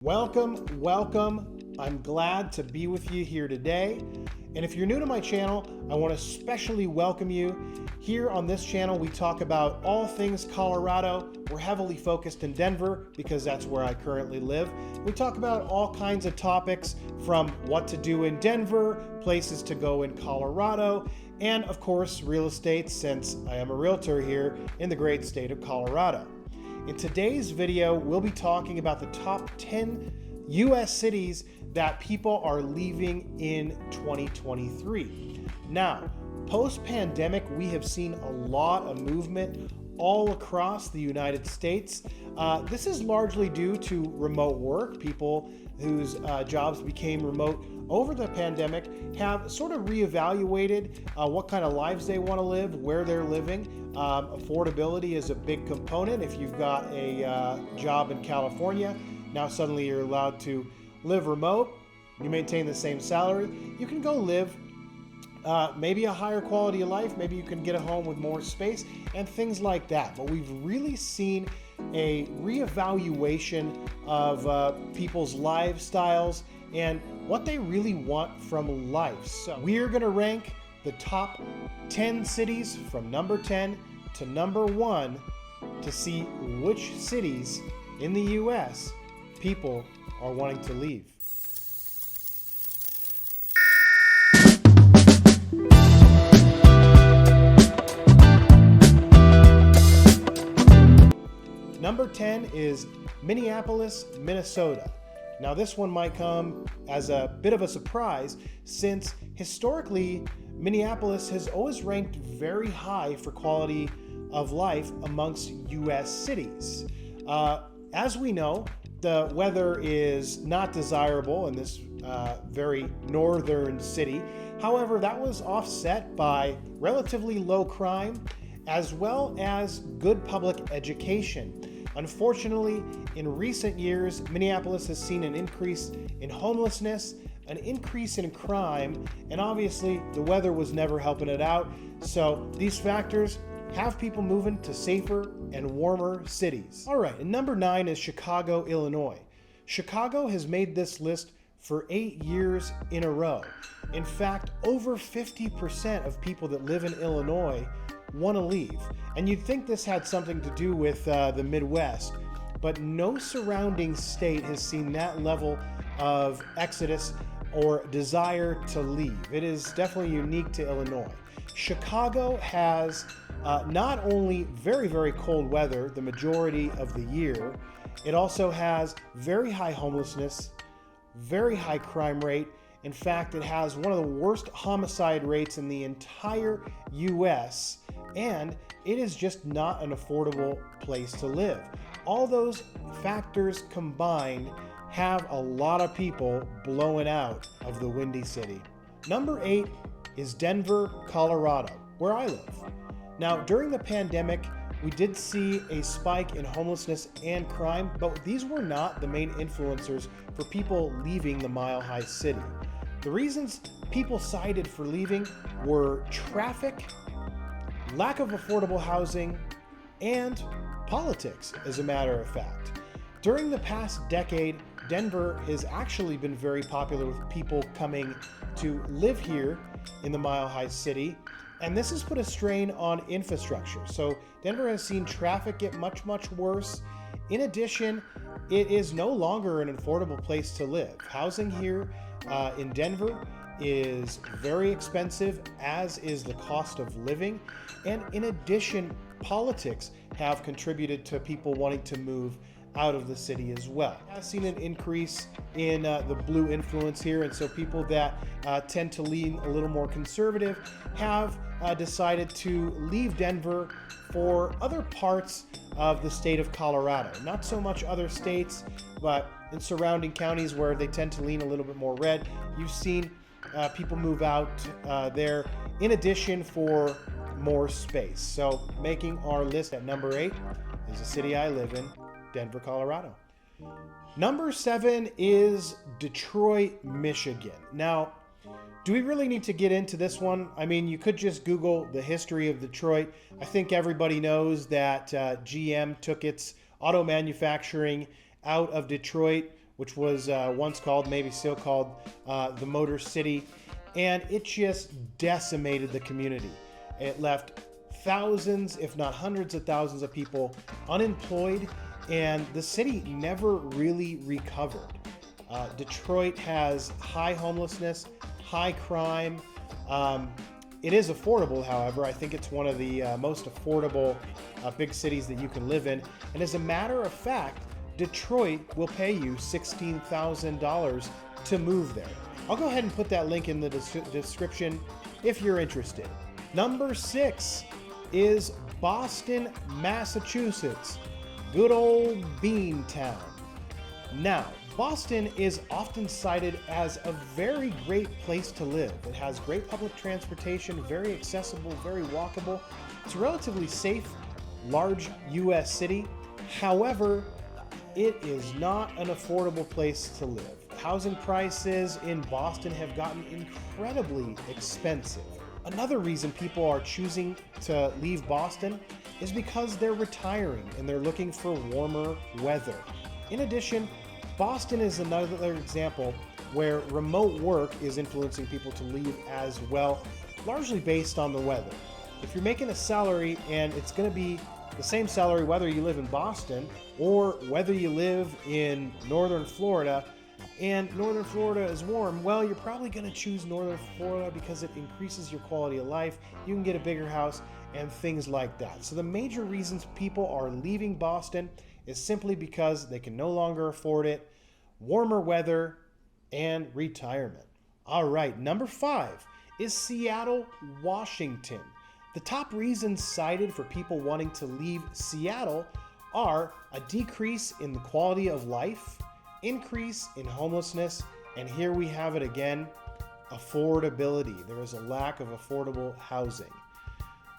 Welcome. I'm glad to be with you here today. And if you're new to my channel, I want to especially welcome you. Here on this channel, we talk about all things Colorado. We're heavily focused in Denver because that's where I currently live. We talk about all kinds of topics from what to do in Denver, places to go in Colorado, and of course, real estate, since I am a realtor here in the great state of Colorado. In today's video, we'll be talking about the top 10 U.S. cities that people are leaving in 2023. Now, post-pandemic, we have seen a lot of movement all across the United States. This is largely due to remote work. People whose jobs became remote over the pandemic have sort of reevaluated what kind of lives they want to live, where they're living. Affordability is a big component. If you've got a job in California, now suddenly you're allowed to live remote, you maintain the same salary, you can go live maybe a higher quality of life, maybe you can get a home with more space and things like that. But we've really seen a reevaluation of people's lifestyles and what they really want from life. So we're going to rank the top 10 cities from number 10 to number 1 to see which cities in the US people are wanting to leave. Number 10 is Minneapolis, Minnesota. Now this one might come as a bit of a surprise since historically Minneapolis has always ranked very high for quality of life amongst US cities. As we know, the weather is not desirable in this very northern city. However, that was offset by relatively low crime as well as good public education. Unfortunately, in recent years, Minneapolis has seen an increase in homelessness, an increase in crime, and obviously the weather was never helping it out. So these factors have people moving to safer and warmer cities. All right, and number 9 is Chicago, Illinois. Chicago has made this list for 8 years in a row. In fact, over 50% of people that live in Illinois want to leave. And you'd think this had something to do with the Midwest, but no surrounding state has seen that level of exodus or desire to leave. It is definitely unique to Illinois. Chicago has not only very, very cold weather the majority of the year, it also has very high homelessness, very high crime rate. In fact, it has one of the worst homicide rates in the entire US, and it is just not an affordable place to live. All those factors combined have a lot of people blowing out of the Windy City. Number 8 is Denver, Colorado, where I live. Now, during the pandemic, we did see a spike in homelessness and crime, but these were not the main influencers for people leaving the Mile High City. The reasons people cited for leaving were traffic, lack of affordable housing, and politics, as a matter of fact. During the past decade, Denver has actually been very popular with people coming to live here in the Mile High City, and this has put a strain on infrastructure. So Denver has seen traffic get much worse. In addition, it is no longer an affordable place to live. Housing here in Denver is very expensive, as is the cost of living. And in addition, politics have contributed to people wanting to move out of the city as well. I've seen an increase in the blue influence here, and so people that tend to lean a little more conservative have decided to leave Denver for other parts of the state of Colorado. Not so much other states, but in surrounding counties where they tend to lean a little bit more red. You've seen people move out there in addition for more space. So making our list at number 8 is the city I live in, Denver, Colorado. Number 7 is Detroit, Michigan. Now, do we really need to get into this one? I mean, you could just Google the history of Detroit. I think everybody knows that GM took its auto manufacturing out of Detroit which was once called, maybe still called, the Motor City, and it just decimated the community. It left thousands, if not hundreds of thousands of people unemployed, and the city never really recovered. Detroit has high homelessness, high crime. It is affordable, however. I think it's one of the most affordable big cities that you can live in. And as a matter of fact, Detroit will pay you $16,000 to move there. I'll go ahead and put that link in the description if you're interested. Number 6 is Boston, Massachusetts. Good old Bean Town. Now, Boston is often cited as a very great place to live. It has great public transportation, very accessible, very walkable. It's a relatively safe, large U.S. city. However, it is not an affordable place to live. Housing prices in Boston have gotten incredibly expensive. Another reason people are choosing to leave Boston is because they're retiring and they're looking for warmer weather. In addition, Boston is another example where remote work is influencing people to leave as well, largely based on the weather. If you're making a salary and it's going to be the same salary whether you live in Boston or whether you live in northern Florida, and northern Florida is warm, well, you're probably going to choose northern Florida because it increases your quality of life. You can get a bigger house and things like that. So the major reasons people are leaving Boston is simply because they can no longer afford it, warmer weather, and retirement. All right, number 5 is Seattle, Washington. The top reasons cited for people wanting to leave Seattle are a decrease in the quality of life, increase in homelessness, and here we have it again, affordability. There is a lack of affordable housing.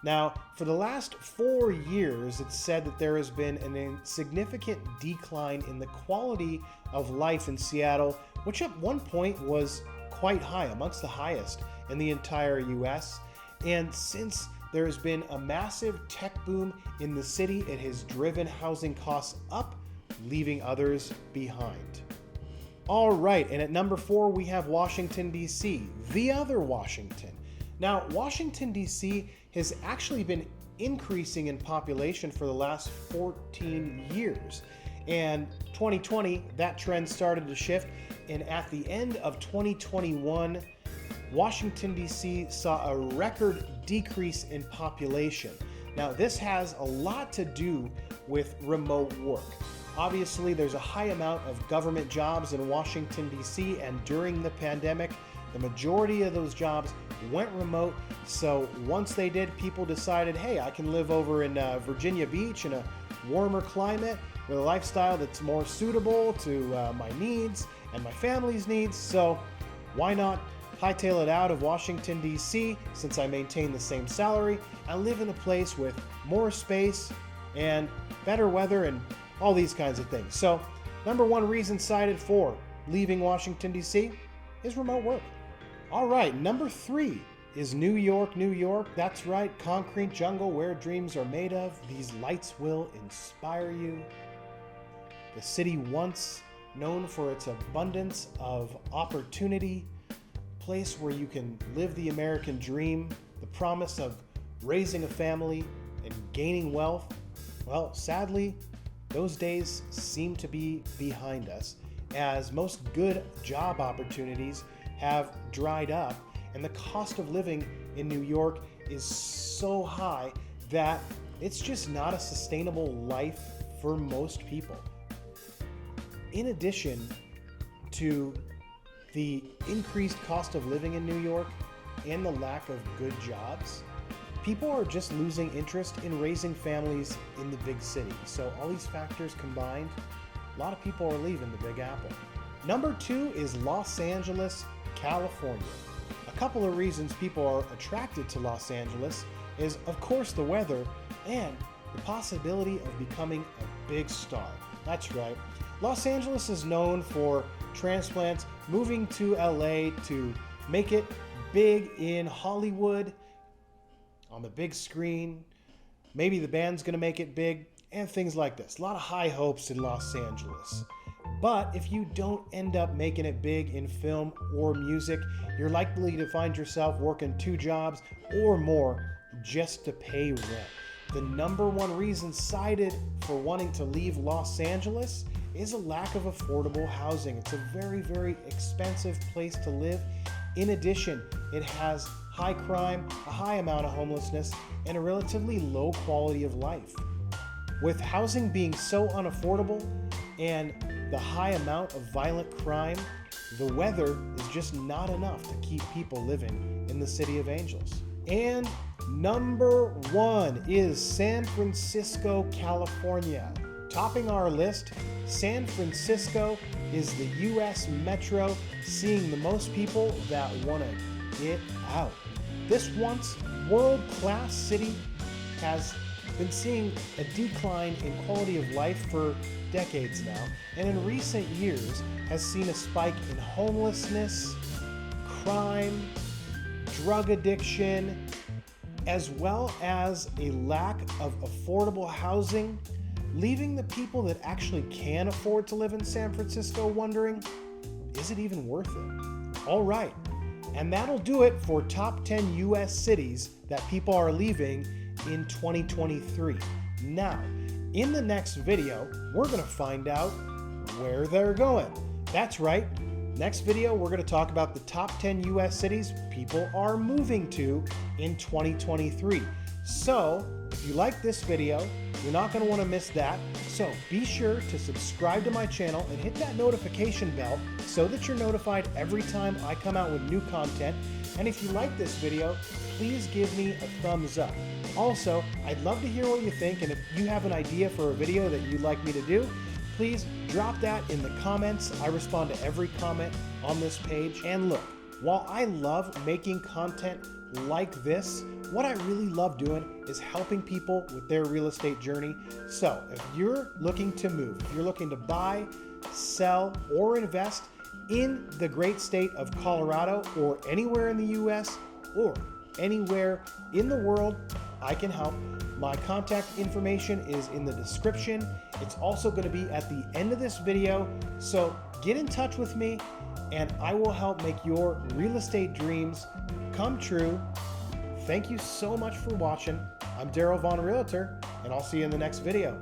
Now, for the last 4 years, it's said that there has been a significant decline in the quality of life in Seattle, which at one point was quite high, amongst the highest in the entire US. And since there has been a massive tech boom in the city, it has driven housing costs up, leaving others behind. All right, and at number 4, we have Washington, D.C., the other Washington. Now, Washington, D.C. has actually been increasing in population for the last 14 years. And 2020, that trend started to shift. And at the end of 2021, Washington, D.C. saw a record decrease in population. Now, this has a lot to do with remote work. Obviously, there's a high amount of government jobs in Washington, D.C., and during the pandemic, the majority of those jobs went remote. So once they did, people decided, hey, I can live over in Virginia Beach in a warmer climate with a lifestyle that's more suitable to my needs and my family's needs. So why not hightail it out of Washington, D.C., since I maintain the same salary and live in a place with more space and better weather and all these kinds of things. So number 1 reason cited for leaving Washington, D.C. is remote work. All right, number 3 is New York, New York. That's right, concrete jungle where dreams are made of. These lights will inspire you. The city once known for its abundance of opportunity, place where you can live the American dream, the promise of raising a family and gaining wealth. Well, sadly, those days seem to be behind us, as most good job opportunities have dried up, and the cost of living in New York is so high that it's just not a sustainable life for most people. In addition to the increased cost of living in New York and the lack of good jobs, people are just losing interest in raising families in the big city. So all these factors combined, a lot of people are leaving the Big Apple. Number 2 is Los Angeles, California. A couple of reasons people are attracted to Los Angeles is, of course, the weather and the possibility of becoming a big star. That's right. Los Angeles is known for transplants moving to LA to make it big in Hollywood, on the big screen. Maybe the band's going to make it big, and things like this. A lot of high hopes in Los Angeles. But if you don't end up making it big in film or music, you're likely to find yourself working 2 jobs or more just to pay rent. The number one reason cited for wanting to leave Los Angeles is a lack of affordable housing. It's a very, very expensive place to live. In addition, it has high crime, a high amount of homelessness, and a relatively low quality of life. With housing being so unaffordable and the high amount of violent crime, the weather is just not enough to keep people living in the City of Angels. And number 1 is San Francisco, California. Topping our list, San Francisco is the U.S. metro seeing the most people that want to get out. This once world-class city has been seeing a decline in quality of life for decades now, and in recent years has seen a spike in homelessness, crime, drug addiction, as well as a lack of affordable housing, leaving the people that actually can afford to live in San Francisco wondering, is it even worth it? All right, and that'll do it for top 10 US cities that people are leaving in 2023. Now, in the next video, we're going to find out where they're going. That's right. Next video, we're going to talk about the top 10 US cities people are moving to in 2023. So, if you like this video, you're not going to want to miss that. So be sure to subscribe to my channel and hit that notification bell so that you're notified every time I come out with new content. And if you like this video, please give me a thumbs up. Also, I'd love to hear what you think, and if you have an idea for a video that you'd like me to do, please drop that in the comments. I respond to every comment on this page. And look, while I love making content like this, what I really love doing is helping people with their real estate journey. So if you're looking to move, if you're looking to buy, sell, or invest in the great state of Colorado or anywhere in the US or anywhere in the world, I can help. My contact information is in the description. It's also going to be at the end of this video. So get in touch with me and I will help make your real estate dreams come true. Thank you so much for watching. I'm Daryl Vaughn Realtor, and I'll see you in the next video.